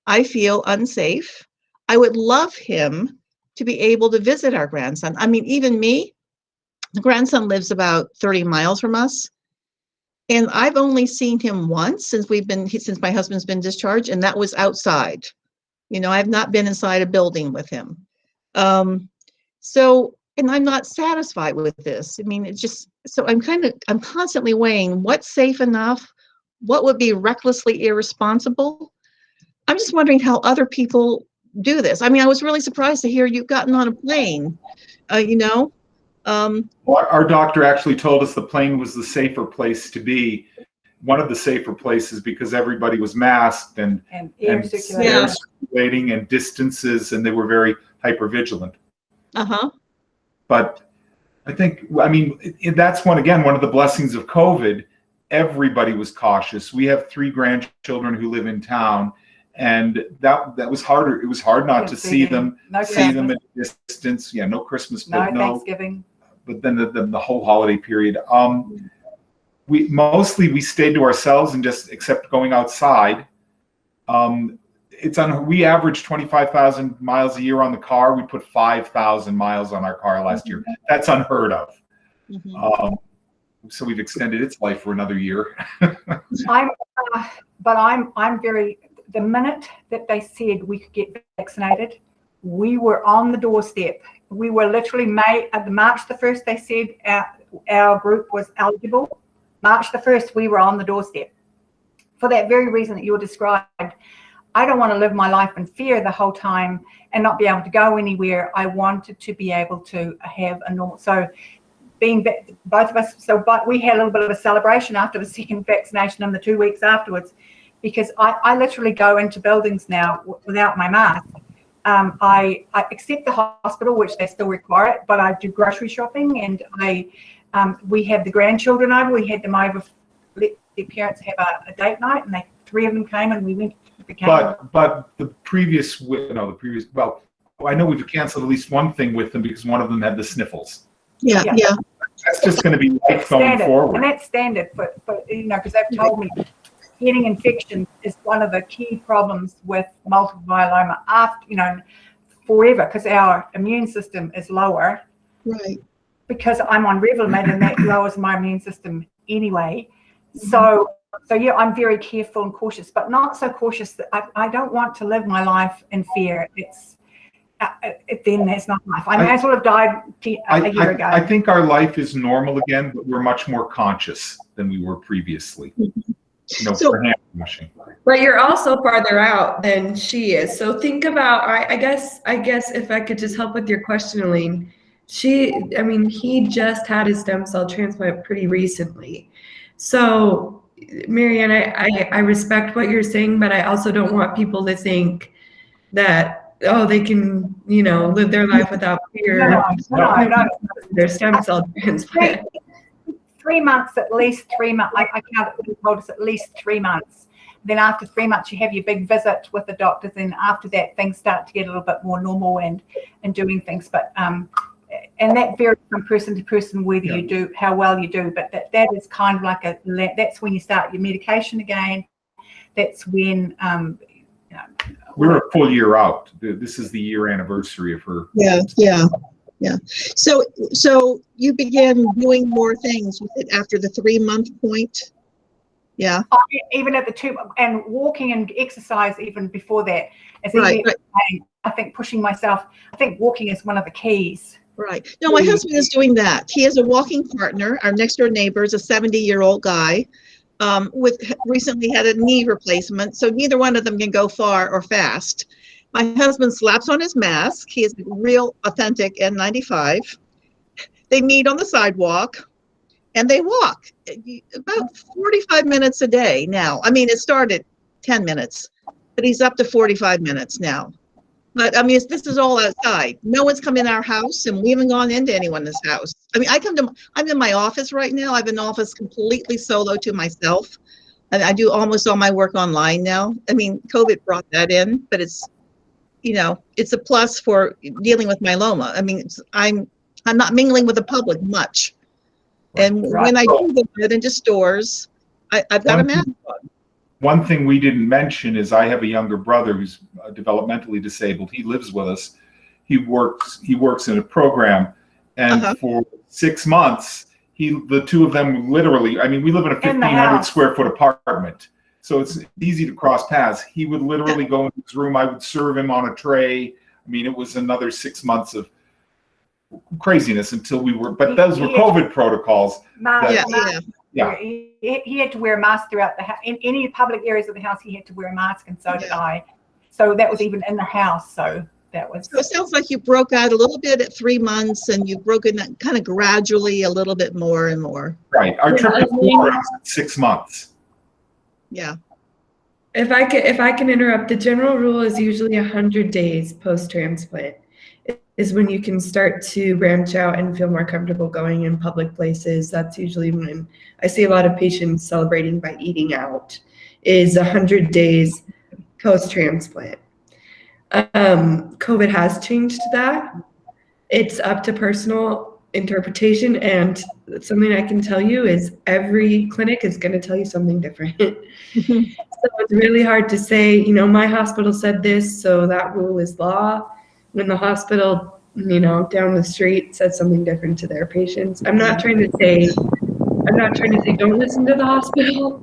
I feel unsafe. I would love him to be able to visit our grandson. I mean, even me, the grandson lives about 30 miles from us. And I've only seen him once since my husband's been discharged, and that was outside. You know, I've not been inside a building with him. And I'm not satisfied with this. I mean, it's just, so I'm constantly weighing what's safe enough, what would be recklessly irresponsible. I'm just wondering how other people do this. I mean, I was really surprised to hear you've gotten on a plane, you know. Well, our doctor actually told us the plane was the safer place to be, one of the safer places, because everybody was masked and air circulating and distances, and they were very hypervigilant. But I think, I mean, that's one of the blessings of COVID everybody was cautious. We have 3 grandchildren who live in town, and that was harder. It was hard not to see them, see them at a distance. Yeah, no Christmas, but no Thanksgiving. But then the whole holiday period. We stayed to ourselves and just except going outside. We averaged 25,000 miles a year on the car. We put 5,000 miles on our car last year. That's unheard of. So we've extended its life for another year. I'm very. The minute that they said we could get vaccinated, we were on the doorstep. We were literally March the 1st. They said our group was eligible. March the 1st, we were on the doorstep. For that very reason that you described, I don't want to live my life in fear the whole time and not be able to go anywhere. I wanted to be able to have a normal. So both of us, but we had a little bit of a celebration after the second vaccination and the 2 weeks afterwards, because I literally go into buildings now without my mask. I accept the hospital, which they still require it, but I do grocery shopping, and we have the grandchildren over. We had them over, let their parents have a date night, and 3 of them came, and we went. But the previous, well, I know we've canceled at least one thing with them because one of them had the sniffles. Yeah. That's just going to be life going forward. And that's standard, but because they've told me getting infection is one of the key problems with multiple myeloma after, forever, because our immune system is lower. Right. Because I'm on Revlimid, and that lowers my immune system anyway. So yeah, I'm very careful and cautious, but not so cautious that I don't want to live my life in fear. Then that's not life. I may as well have died a year ago. I think our life is normal again, but we're much more conscious than we were previously. For hand washing. But you're also farther out than she is. So think about, I guess if I could just help with your question, Elaine, he just had his stem cell transplant pretty recently. So Marianne, I respect what you're saying, but I also don't want people to think that, they can, live their life without fear. No. Their stem cell transplant. 3 months, at least 3 months. I count it, told us at least 3 months. Then after 3 months, you have your big visit with the doctors, and after that, things start to get a little bit more normal and doing things. But and that varies from person to person whether you do, how well you do. But that is kind of like that's when you start your medication again. That's when we're a full year out. This is the year anniversary of her. Yeah. So you began doing more things with it after the 3-month point. Yeah. Even at the 2, and walking and exercise even before that. Right. I think pushing myself. I think walking is one of the keys. Right. No, my husband is doing that. He has a walking partner. Our next door neighbor is a 70-year-old guy recently had a knee replacement, so neither one of them can go far or fast. My husband slaps on his mask. He is a real authentic N95. They meet on the sidewalk and they walk about 45 minutes a day now. It started 10 minits, but he's up to 45 minutes now. But this is all outside. No one's come in our house, and we haven't gone into anyone's house. I'm in my office right now. I have an office completely solo to myself. And I do almost all my work online now. COVID brought that in, but it's a plus for dealing with myeloma. I'm not mingling with the public much. And when I do go into stores, I've got a mask on. One thing we didn't mention is I have a younger brother who's developmentally disabled. He lives with us. He works in a program, and for 6 months, the two of them literally, we live in a 1,500 square foot apartment, so it's easy to cross paths. He would literally go into his room. I would serve him on a tray. It was another 6 months of craziness until but those were COVID protocols. He had to wear a mask throughout the house. In any public areas of the house, he had to wear a mask, and so did I. So that was even in the house. So that was. So it sounds like you broke out a little bit at 3 months, and you've broken that kind of gradually a little bit more and more. Right. Our trip to Florida was 6 months. Yeah. If I can interrupt, the general rule is usually 100 days post-transplant. is when you can start to branch out and feel more comfortable going in public places. That's usually when I see a lot of patients celebrating by eating out, is 100 days post-transplant. COVID has changed that. It's up to personal interpretation, and something I can tell you is every clinic is going to tell you something different. So it's really hard to say, you know, my hospital said this, so that rule is law, when the hospital, you know, down the street said something different to their patients. I'm not trying to say don't listen to the hospital,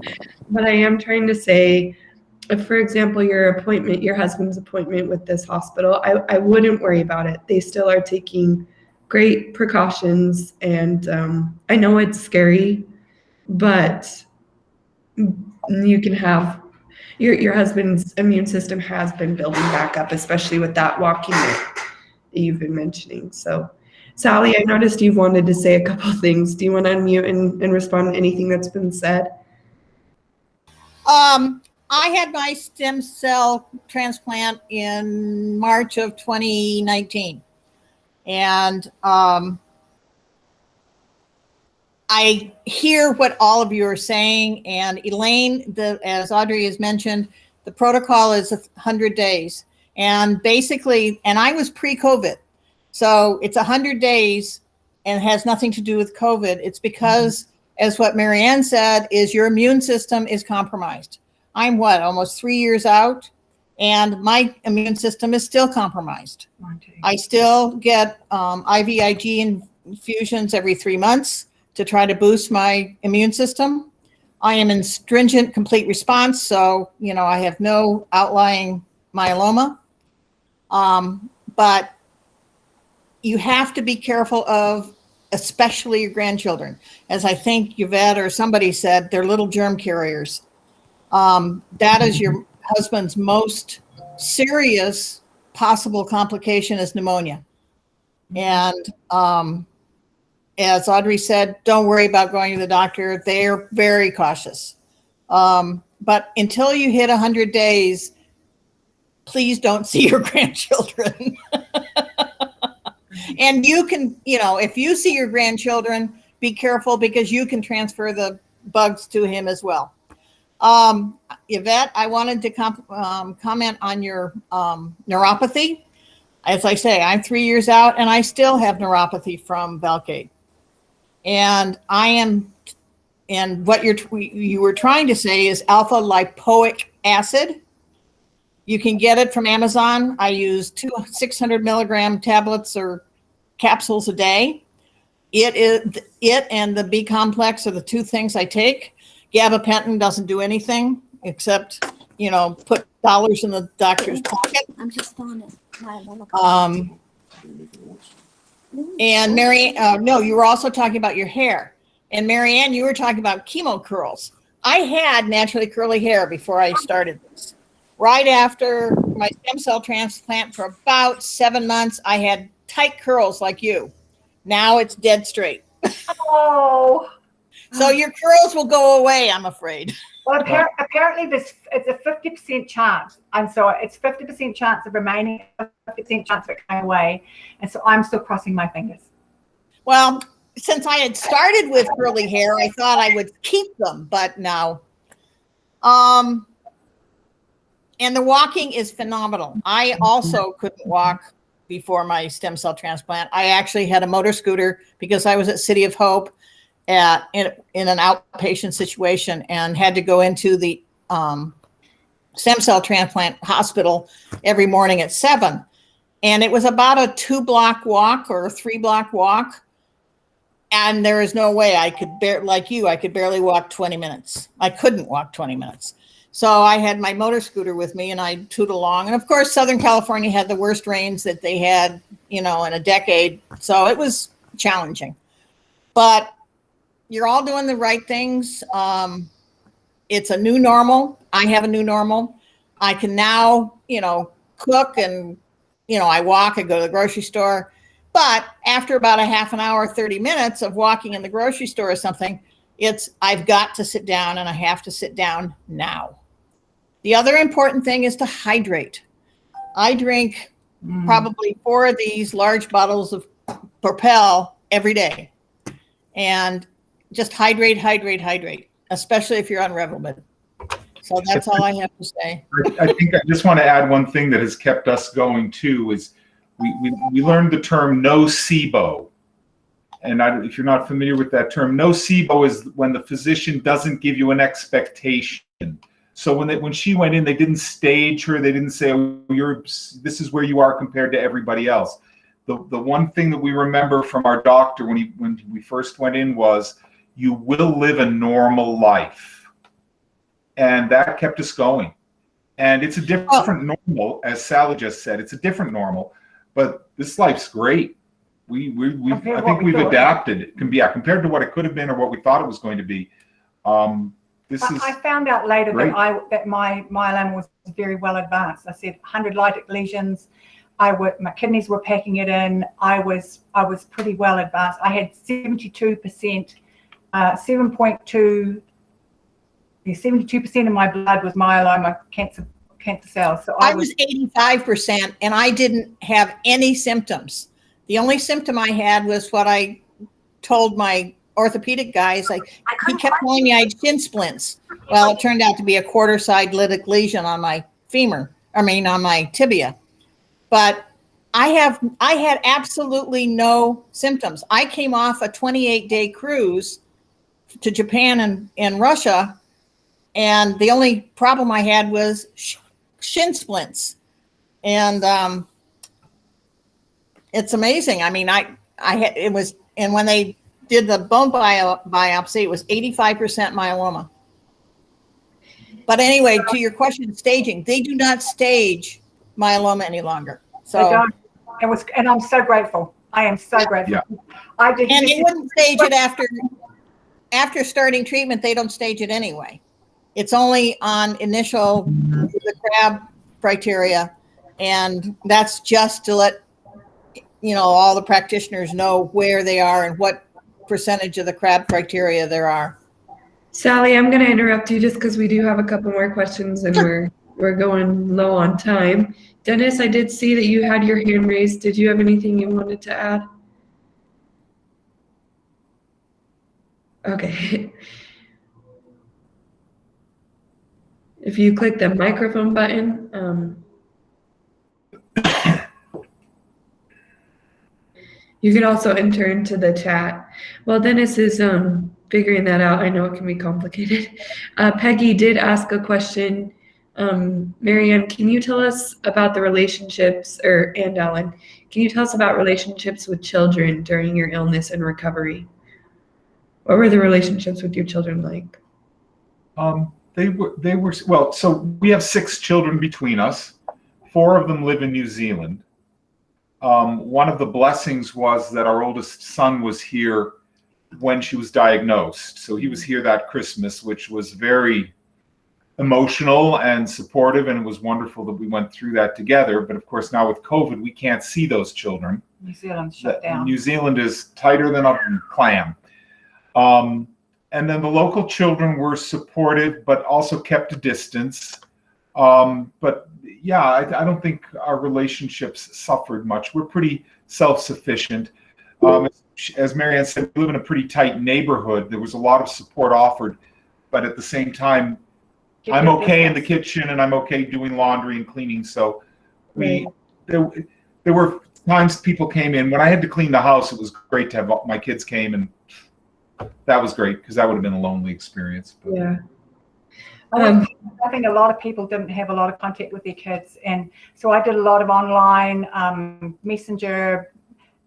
but I am trying to say, if, for example, your husband's appointment with this hospital, I wouldn't worry about it. They still are taking great precautions, and I know it's scary, but you can have your husband's immune system has been building back up, especially with that walking that you've been mentioning. So, Sally, I noticed you've wanted to say a couple things. Do you want to unmute and respond to anything that's been said? I had my stem cell transplant in March of 2019. And I hear what all of you are saying. And Elaine, as Audrey has mentioned, the protocol is 100 days. And basically, and I was pre-COVID. So it's 100 days and has nothing to do with COVID. It's because, as what Marianne said, is your immune system is compromised. I'm almost 3 years out, and my immune system is still compromised. I still get IVIG infusions every 3 months to try to boost my immune system. I am in stringent complete response, so I have no outlying myeloma. But you have to be careful of, especially your grandchildren. As I think Yvette or somebody said, they're little germ carriers. That is your husband's most serious possible complication is pneumonia. And as Audrey said, don't worry about going to the doctor. They're very cautious. But until you hit 100 days, please don't see your grandchildren. And you can, if you see your grandchildren, be careful because you can transfer the bugs to him as well. Yvette, I wanted to comment on your neuropathy. As I say, I'm 3 years out and I still have neuropathy from Velcade. And what you were trying to say is alpha lipoic acid. You can get it from Amazon. I use 600 milligram tablets or capsules a day. It and the B complex are the two things I take. Gabapentin doesn't do anything except, put dollars in the doctor's pocket. I'm just on it. And no, you were also talking about your hair. And Marianne, you were talking about chemo curls. I had naturally curly hair before I started this. Right after my stem cell transplant, for about 7 months, I had tight curls like you. Now it's dead straight. Oh. So your curls will go away, I'm afraid. Well, apparently it's a 50% chance. And so it's 50% chance of remaining, 50% chance of it going away. And so I'm still crossing my fingers. Well, since I had started with curly hair, I thought I would keep them, but no. And the walking is phenomenal. I also couldn't walk before my stem cell transplant. I actually had a motor scooter because I was at City of Hope in an outpatient situation and had to go into the stem cell transplant hospital every morning at 7. And it was about a 2-block walk or a 3-block walk. And there is no way I could I could barely walk 20 minutes. I couldn't walk 20 minutes. So I had my motor scooter with me and I tooted along. And of course, Southern California had the worst rains that they had, in a decade. So it was challenging. But you're all doing the right things. It's a new normal. I have a new normal. I can now, cook and, I walk, I go to the grocery store. But after about a half an hour, 30 minutes of walking in the grocery store or something, I've got to sit down and I have to sit down now. The other important thing is to hydrate. I drink probably 4 of these large bottles of Propel every day. And just hydrate, especially if you're on Revlimid. So that's all I have to say. I think I just want to add one thing that has kept us going too is we learned the term nocebo. And if you're not familiar with that term, nocebo is when the physician doesn't give you an expectation. So when she went in, they didn't stage her. They didn't say, oh, this is where you are compared to everybody else. The one thing that we remember from our doctor when we first went in was, you will live a normal life. And that kept us going. And it's a different normal, as Sally just said. It's a different normal, but this life's great. I think we've adapted. It can be compared to what it could have been or what we thought it was going to be. I found out later that my myeloma was very well advanced. I said 100 lytic lesions. My kidneys were packing it in. I was pretty well advanced. I had 72%, 72% of my blood was myeloma cancer cells. So I was 85%, and I didn't have any symptoms. The only symptom I had was what I told my orthopedic guys. He kept telling me I had shin splints. Well, it turned out to be a quarter-side lytic lesion on my on my tibia. But I had absolutely no symptoms. I came off a 28-day cruise to Japan and Russia, and the only problem I had was shin splints. And it's amazing. I mean, and when they did the bone biopsy, it was 85% myeloma. But anyway, to your question, staging, they do not stage myeloma any longer. So they don't. And I'm so grateful. I am so grateful. Yeah. And they wouldn't stage it after starting treatment. They don't stage it anyway. It's only on initial the CRAB criteria, and that's just to let all the practitioners know where they are and what percentage of the CRAB criteria there are. Sally, I'm going to interrupt you just because we do have a couple more questions and we're going low on time. Dennis, I did see that you had your hand raised. Did you have anything you wanted to add? Okay. If you click the microphone button, you can also enter into the chat. While Dennis is figuring that out, I know it can be complicated. Peggy did ask a question. Marianne, can you tell us about the relationships, and Ellen, can you tell us about relationships with children during your illness and recovery? What were the relationships with your children like? They were well, so we have 6 children between us. 4 of them live in New Zealand. One of the blessings was that our oldest son was here when she was diagnosed. So he was here that Christmas, which was very emotional and supportive, and it was wonderful that we went through that together. But of course, now with COVID, we can't see those children. New Zealand's shut down. New Zealand is tighter than a clam. And then the local children were supportive, but also kept a distance. But yeah, I don't think our relationships suffered much. We're pretty self-sufficient. As Marianne said, we live in a pretty tight neighborhood. There was a lot of support offered, but at the same time, I'm okay in the kitchen and I'm okay doing laundry and cleaning. So there were times people came in. When I had to clean the house, it was great to have my kids came, and that was great because that would have been a lonely experience. But. Yeah. I think a lot of people didn't have a lot of contact with their kids, and so I did a lot of online messenger.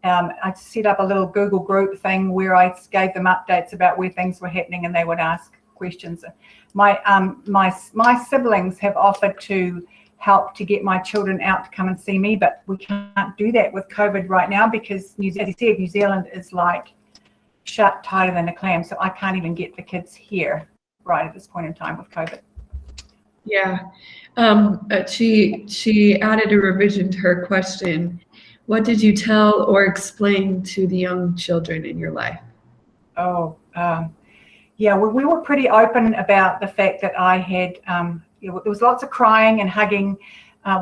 I set up a little Google group thing where I gave them updates about where things were happening, and they would ask questions. My siblings have offered to help to get my children out to come and see me, but we can't do that with COVID right now because, as you said, New Zealand is like shut tighter than a clam, so I can't even get the kids here right at this point in time with COVID. Yeah. She added a revision to her question. What did you tell or explain to the young children in your life? Yeah, well, we were pretty open about the fact that I had, there was lots of crying and hugging.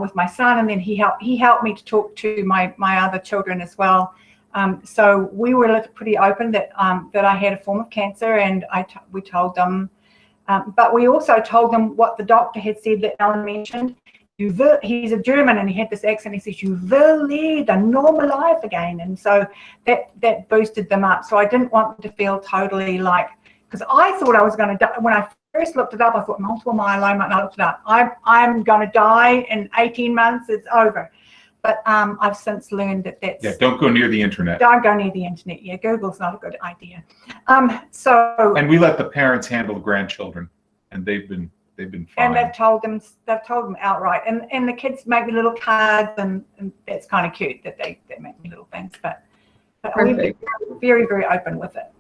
with my son, and then he helped me to talk to my other children as well. So we were pretty open that I had a form of cancer, and we told them, but we also told them what the doctor had said that Alan mentioned. He's a German, and he had this accent. He says, "You will lead a normal life again," and so that boosted them up. So I didn't want them to feel totally like, because I thought I was going to die when I first looked it up. I thought multiple myeloma, and I looked it up. I'm going to die in 18 months. It's over. But I've since learned that that's... Yeah, don't go near the internet. Don't go near the internet. Yeah, Google's not a good idea. And we let the parents handle the grandchildren, and they've been fine. And they've told them outright. And the kids make me little cards, and that's kind of cute that they make me little things. But we're very, very open with it.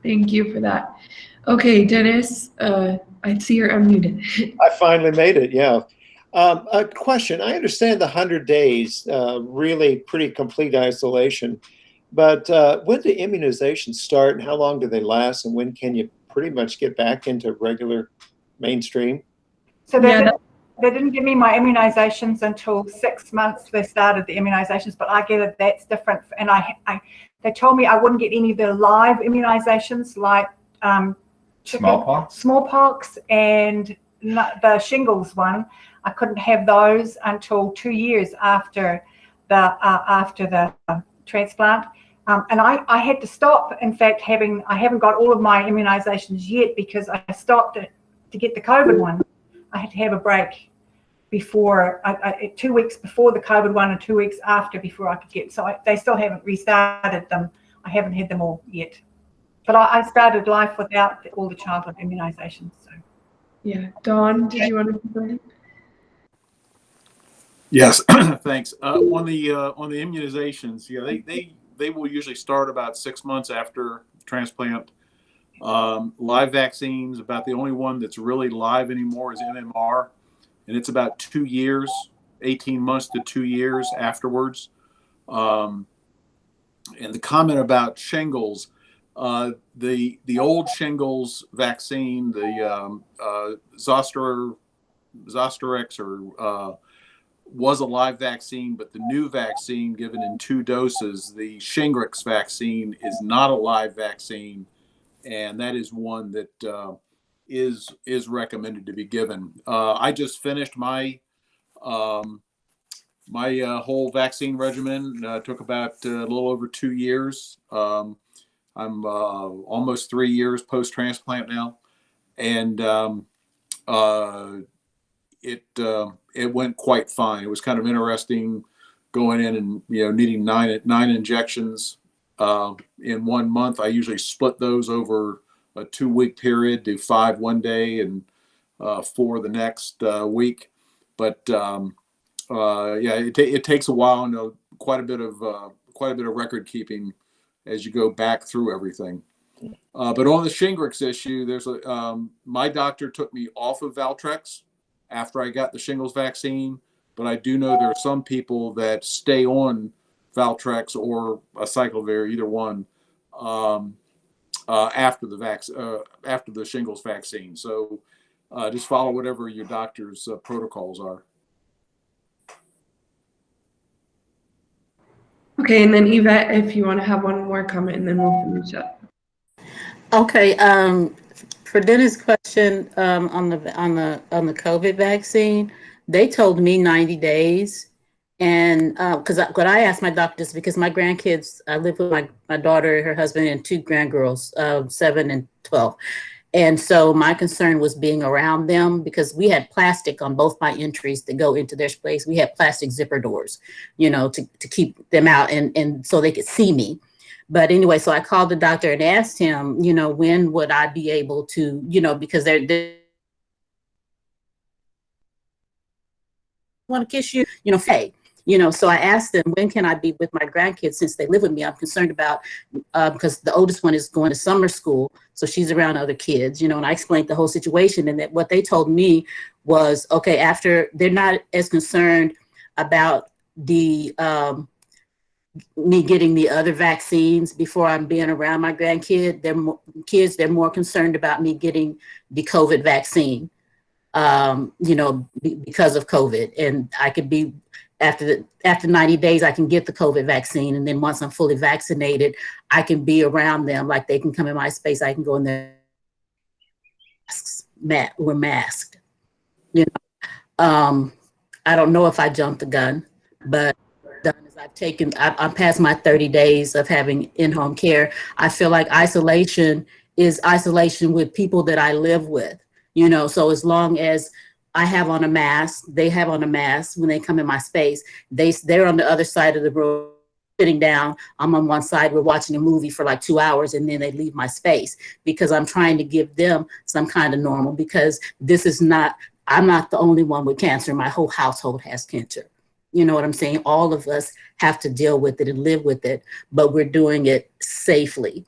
Thank you for that. Okay, Dennis, I see you're unmuted. I finally made it, yeah. A question. I understand the 100 days, really pretty complete isolation, but when do immunizations start, and how long do they last, and when can you pretty much get back into regular mainstream? So they didn't give me my immunizations until 6 months they started the immunizations, but I get it, that's different. And they told me I wouldn't get any of the live immunizations like smallpox and the shingles one. I couldn't have those until 2 years after the transplant. And I had to stop. In fact, I haven't got all of my immunizations yet because I stopped it to get the COVID one. I had to have a break before 2 weeks before the COVID one and 2 weeks after before I could get. So they still haven't restarted them. I haven't had them all yet. But I started life without all the childhood immunizations. So. Yeah, Dawn, did you want to say? Yes, thanks. On the immunizations, yeah, they will usually start about 6 months after transplant. Live vaccines, about the only one that's really live anymore is MMR, and it's about 2 years, 18 months to 2 years afterwards. And the comment about shingles, the old shingles vaccine, the Zosterex was a live vaccine, but the new vaccine given in 2 doses, the Shingrix vaccine, is not a live vaccine, and that is one that is recommended to be given. I just finished my whole vaccine regimen. Took about a little over 2 years. I'm almost 3 years post-transplant now, and it went quite fine. It was kind of interesting going in and needing nine injections in 1 month. I usually split those over a 2-week period, do 5 one day and 4 the next week. But it takes a while, and quite a bit of record keeping as you go back through everything. But on the Shingrix issue, there's my doctor took me off of Valtrex after I got the shingles vaccine, but I do know there are some people that stay on Valtrex or Acyclovir, either one, after the shingles vaccine. So just follow whatever your doctor's protocols are. Okay, and then Yvette, if you want to have one more comment, and then we'll finish up. Okay. For Dennis' question on the COVID vaccine, they told me 90 days, and because what I asked my doctors, because my grandkids, I live with my daughter, her husband, and 2 grandgirls, 7 and 12. And so my concern was being around them, because we had plastic on both my entries to go into their place. We had plastic zipper doors, to keep them out and so they could see me. But anyway, so I called the doctor and asked him, when would I be able to, because they want to kiss you, hey. So I asked them, when can I be with my grandkids since they live with me? I'm concerned about, because the oldest one is going to summer school, so she's around other kids, and I explained the whole situation, and that what they told me was, okay, after, they're not as concerned about the, me getting the other vaccines before I'm being around my grandkid. They're more concerned about me getting the COVID vaccine. because of COVID. And I could be, after 90 days, I can get the COVID vaccine. And then once I'm fully vaccinated, I can be around them. Like they can come in my space, I can go in there. We're masked. I don't know if I jumped the gun, but I'm past my 30 days of having in-home care. I feel like isolation is isolation with people that I live with, so as long as I have on a mask, they have on a mask when they come in my space, they're on the other side of the room sitting down, I'm on one side, we're watching a movie for like 2 hours, and then they leave my space because I'm trying to give them some kind of normal, because I'm not the only one with cancer. My whole household has cancer. You know what I'm saying? All of us have to deal with it and live with it, but we're doing it safely.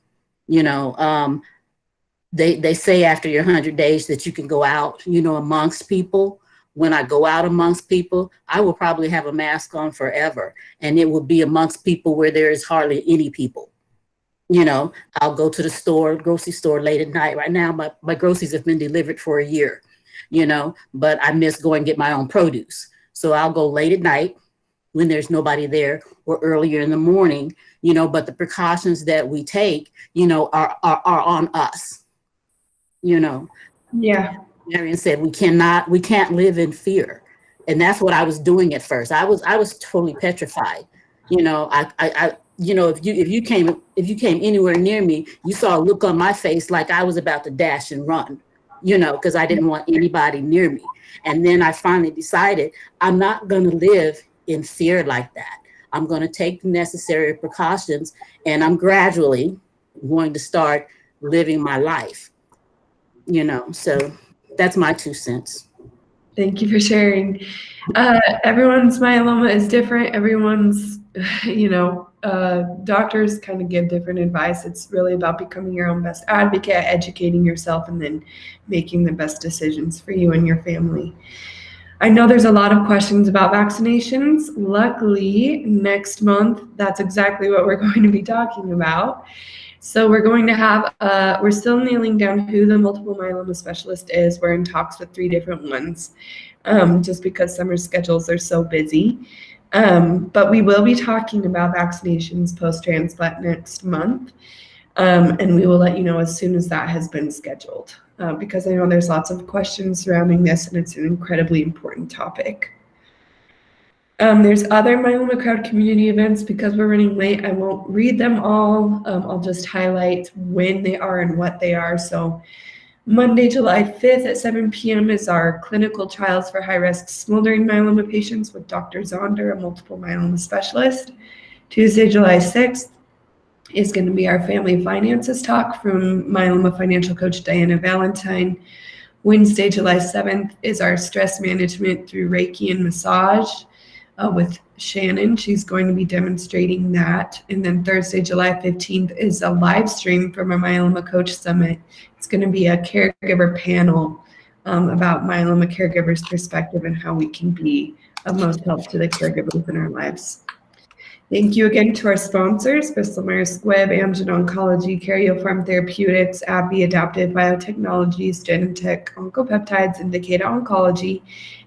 They say after your 100 days that you can go out, amongst people. When I go out amongst people, I will probably have a mask on forever. And it will be amongst people where there is hardly any people. I'll go to the grocery store late at night. Right now, my groceries have been delivered for a year, but I miss going and get my own produce. So I'll go late at night when there's nobody there, or earlier in the morning, but the precautions that we take, are on us, Yeah. Marion said, we can't live in fear. And that's what I was doing at first. I was totally petrified. If you came anywhere near me, you saw a look on my face like I was about to dash and run, because I didn't want anybody near me. And then I finally decided I'm not going to live in fear like that. I'm going to take the necessary precautions, and I'm gradually going to start living my life, so that's my 2 cents. Thank you for sharing. Everyone's myeloma is different. Everyone's, doctors kind of give different advice. It's really about becoming your own best advocate, educating yourself, and then making the best decisions for you and your family. I know there's a lot of questions about vaccinations. Luckily, next month, that's exactly what we're going to be talking about. So we're going to have, we're still nailing down who the multiple myeloma specialist is. We're in talks with 3 different ones, just because summer schedules are so busy. But we will be talking about vaccinations post-transplant next month. And we will let you know as soon as that has been scheduled, because I know there's lots of questions surrounding this, and it's an incredibly important topic. There's other myeloma crowd community events. Because we're running late, I won't read them all. I'll just highlight when they are and what they are. So Monday, July 5th at 7 p.m. is our clinical trials for high-risk smoldering myeloma patients with Dr. Zonder, a multiple myeloma specialist. Tuesday, July 6th is going to be our family finances talk from myeloma financial coach Diana Valentine. Wednesday, July 7th is our stress management through Reiki and massage with Shannon. She's going to be demonstrating that. And then Thursday, July 15th is a live stream from our Myeloma Coach Summit. It's going to be a caregiver panel about myeloma caregivers' perspective and how we can be of most help to the caregivers in our lives. Thank you again to our sponsors, Bristol Myers Squibb, Amgen Oncology, Karyopharm Therapeutics, AbbVie Adaptive Biotechnologies, Genentech, Oncopeptides, and Takeda Oncology.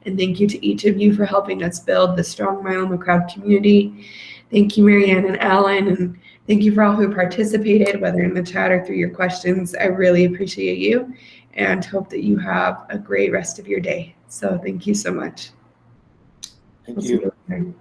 And thank you to each of you for helping us build the strong myeloma crowd community. Thank you, Marianne and Alan, and thank you for all who participated, whether in the chat or through your questions. I really appreciate you and hope that you have a great rest of your day. So thank you so much. Thank you. See you later.